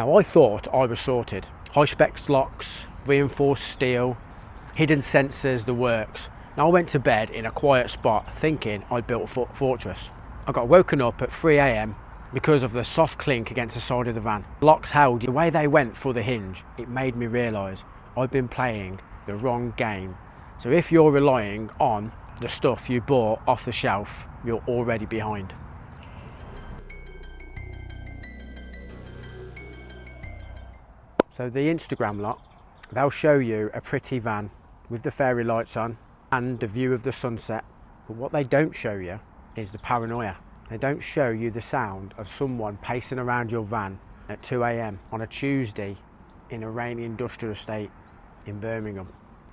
Now I thought I was sorted. High spec locks, reinforced steel, hidden sensors, the works. Now I went to bed in a quiet spot thinking I'd built a fortress. I got woken up at 3 AM because of the soft clink against the side of the van. Locks held, the way they went for the hinge, it made me realise I've been playing the wrong game. So if you're relying on the stuff you bought off the shelf, you're already behind. So the Instagram lot, they'll show you a pretty van with the fairy lights on and the view of the sunset. But what they don't show you is the paranoia. They don't show you the sound of someone pacing around your van at 2 AM on a Tuesday in a rainy industrial estate in Birmingham.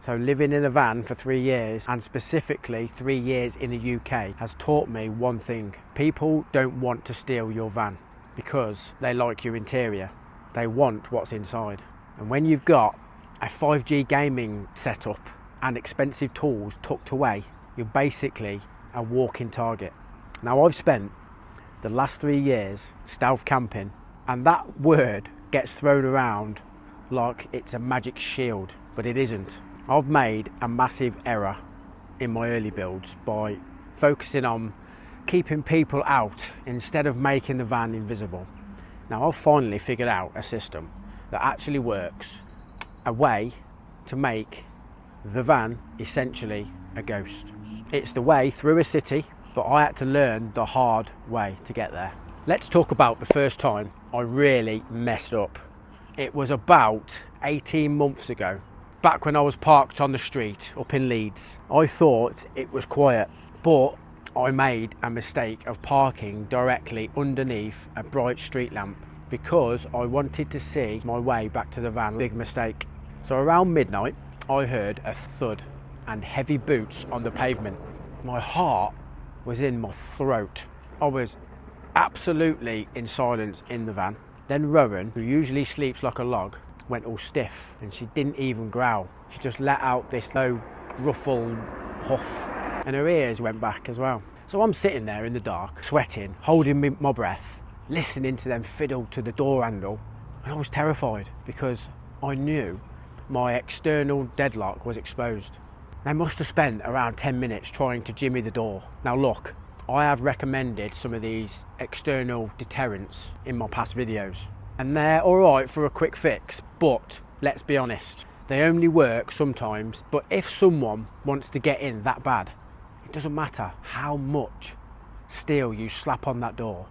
So living in a van for 3 years, and specifically 3 years in the UK, has taught me one thing. People don't want to steal your van because they like your interior. They want what's inside. And when you've got a 5G gaming setup and expensive tools tucked away, you're basically a walking target. Now I've spent the last 3 years stealth camping, and that word gets thrown around like it's a magic shield, but it isn't. I've made a massive error in my early builds by focusing on keeping people out instead of making the van invisible. Now I've finally figured out a system that actually works, a way to make the van essentially a ghost. It's the way through a city, but I had to learn the hard way to get there. Let's talk about the first time I really messed up. It was about 18 months ago, back when I was parked on the street up in Leeds. I thought it was quiet, but I made a mistake of parking directly underneath a bright street lamp because I wanted to see my way back to the van. Big mistake. So around midnight, I heard a thud and heavy boots on the pavement. My heart was in my throat. I was absolutely in silence in the van. Then Rowan, who usually sleeps like a log, went all stiff, and she didn't even growl. She just let out this low gruffle huff, and her ears went back as well. So I'm sitting there in the dark, sweating, holding my breath, listening to them fiddle to the door handle, and I was terrified because I knew my external deadlock was exposed. They must have spent around 10 minutes trying to jimmy the door. Now look, I have recommended some of these external deterrents in my past videos, and they're alright for a quick fix, but let's be honest, they only work sometimes. But if someone wants to get in that bad, it doesn't matter how much steel you slap on that door,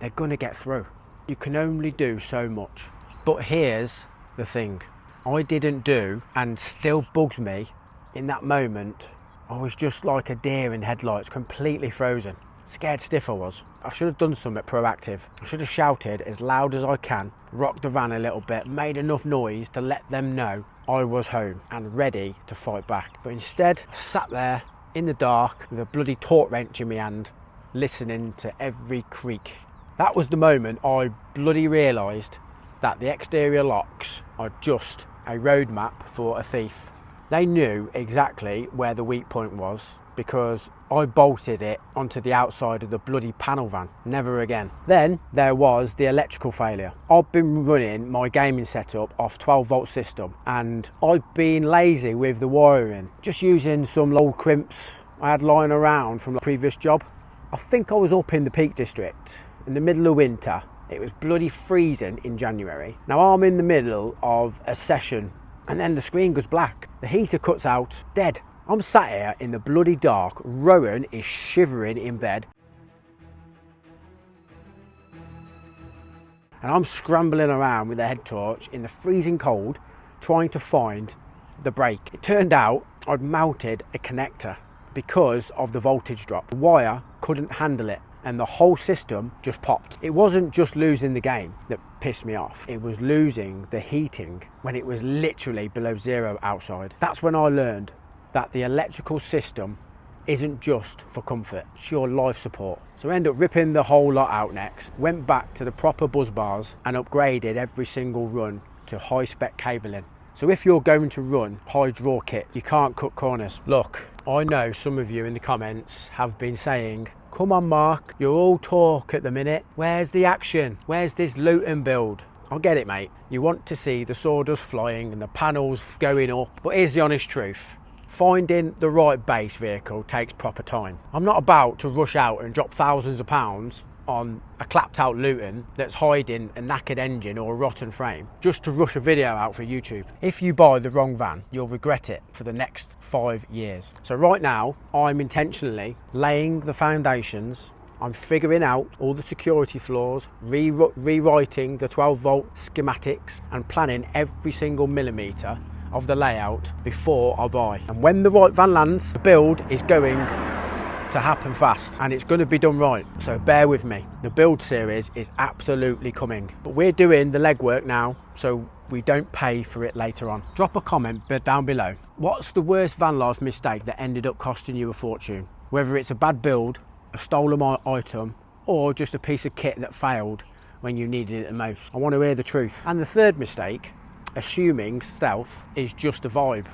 they're gonna get through. You can only do so much. But here's the thing I didn't do, and still bugs me in that moment. I was just like a deer in headlights, completely frozen. Scared stiff I was. I should have done something proactive. I should have shouted as loud as I can, rocked the van a little bit, made enough noise to let them know I was home and ready to fight back. But instead, I sat there in the dark with a bloody torque wrench in my hand, listening to every creak. That was the moment I bloody realised that the exterior locks are just a roadmap for a thief. They knew exactly where the weak point was because I bolted it onto the outside of the bloody panel van. Never again. Then there was the electrical failure. I've been running my gaming setup off 12-volt system, and I've been lazy with the wiring, just using some old crimps I had lying around from the previous job. I think I was up in the Peak District in the middle of winter. It was bloody freezing in January. Now I'm in the middle of a session, and then the screen goes black. The heater cuts out, dead. I'm sat here in the bloody dark. Rowan is shivering in bed, and I'm scrambling around with a head torch in the freezing cold, trying to find the break. It turned out I'd mounted a connector because of the voltage drop. The wire couldn't handle it, and the whole system just popped. It wasn't just losing the game that pissed me off, it was losing the heating when it was literally below zero outside. That's when I learned that the electrical system isn't just for comfort, it's your life support. So I ended up ripping the whole lot out next, went back to the proper buzz bars and upgraded every single run to high spec cabling. So if you're going to run high draw kits, you can't cut corners. Look, I know some of you in the comments have been saying, come on Mark, you're all talk at the minute. Where's the action? Where's this Luton build? I get it, mate. You want to see the sawdust flying and the panels going up, but here's the honest truth. Finding the right base vehicle takes proper time. I'm not about to rush out and drop thousands of pounds on a clapped out Luton that's hiding a knackered engine or a rotten frame just to rush a video out for YouTube. If you buy the wrong van, you'll regret it for the next 5 years. So right now, I'm intentionally laying the foundations. I'm figuring out all the security flaws, rewriting the 12-volt schematics and planning every single millimetre of the layout before I buy. And when the right van lands, the build is going to happen fast and it's going to be done right. So bear with me. The build series is absolutely coming, but we're doing the legwork now so we don't pay for it later on. Drop a comment down below. What's the worst van life mistake that ended up costing you a fortune? Whether it's a bad build, a stolen item, or just a piece of kit that failed when you needed it the most. I want to hear the truth. And the third mistake, assuming stealth is just a vibe.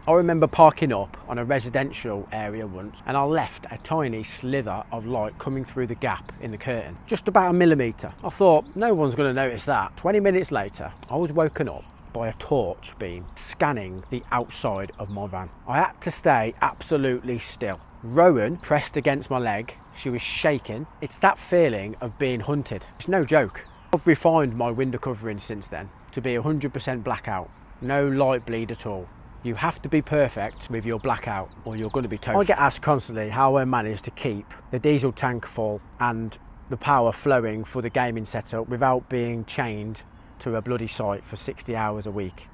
I remember parking up on a residential area once and I left a tiny slither of light coming through the gap in the curtain, just about a millimetre. I thought, no one's going to notice that. 20 minutes later, I was woken up by a torch beam scanning the outside of my van. I had to stay absolutely still. Rowan pressed against my leg. She was shaking. It's that feeling of being hunted. It's no joke. I've refined my window covering since then to be 100% blackout. No light bleed at all. You have to be perfect with your blackout or you're going to be toast. I get asked constantly how I manage to keep the diesel tank full and the power flowing for the gaming setup without being chained to a bloody site for 60 hours a week.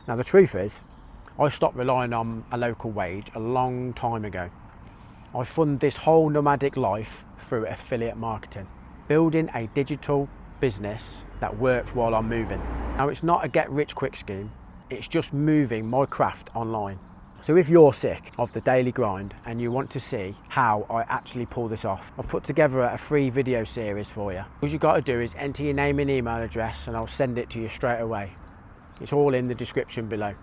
Now the truth is, I stopped relying on a local wage a long time ago. I fund this whole nomadic life through affiliate marketing, building a digital business that works while I'm moving. Now it's not a get rich quick scheme. It's just moving my craft online. So if you're sick of the daily grind and you want to see how I actually pull this off, I've put together a free video series for you. All you got to do is enter your name and email address and I'll send it to you straight away. It's all in the description below.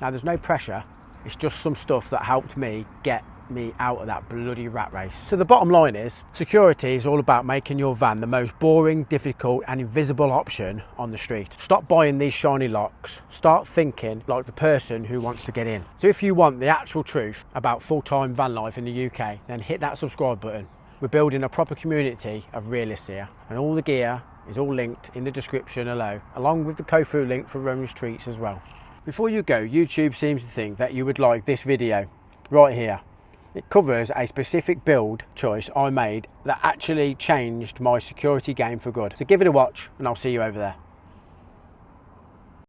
Now there's no pressure, it's just some stuff that helped me get me out of that bloody rat race. So the bottom line is, security is all about making your van the most boring, difficult and invisible option on the street. Stop buying these shiny locks, start thinking like the person who wants to get in. So if you want the actual truth about full-time van life in the UK, then hit that subscribe button. We're building a proper community of realists here, and all the gear is all linked in the description below, along with the Kofu link for Rowan's treats as well. Before you go, YouTube seems to think that you would like this video right here. It covers a specific build choice I made that actually changed my security game for good. So give it a watch and I'll see you over there.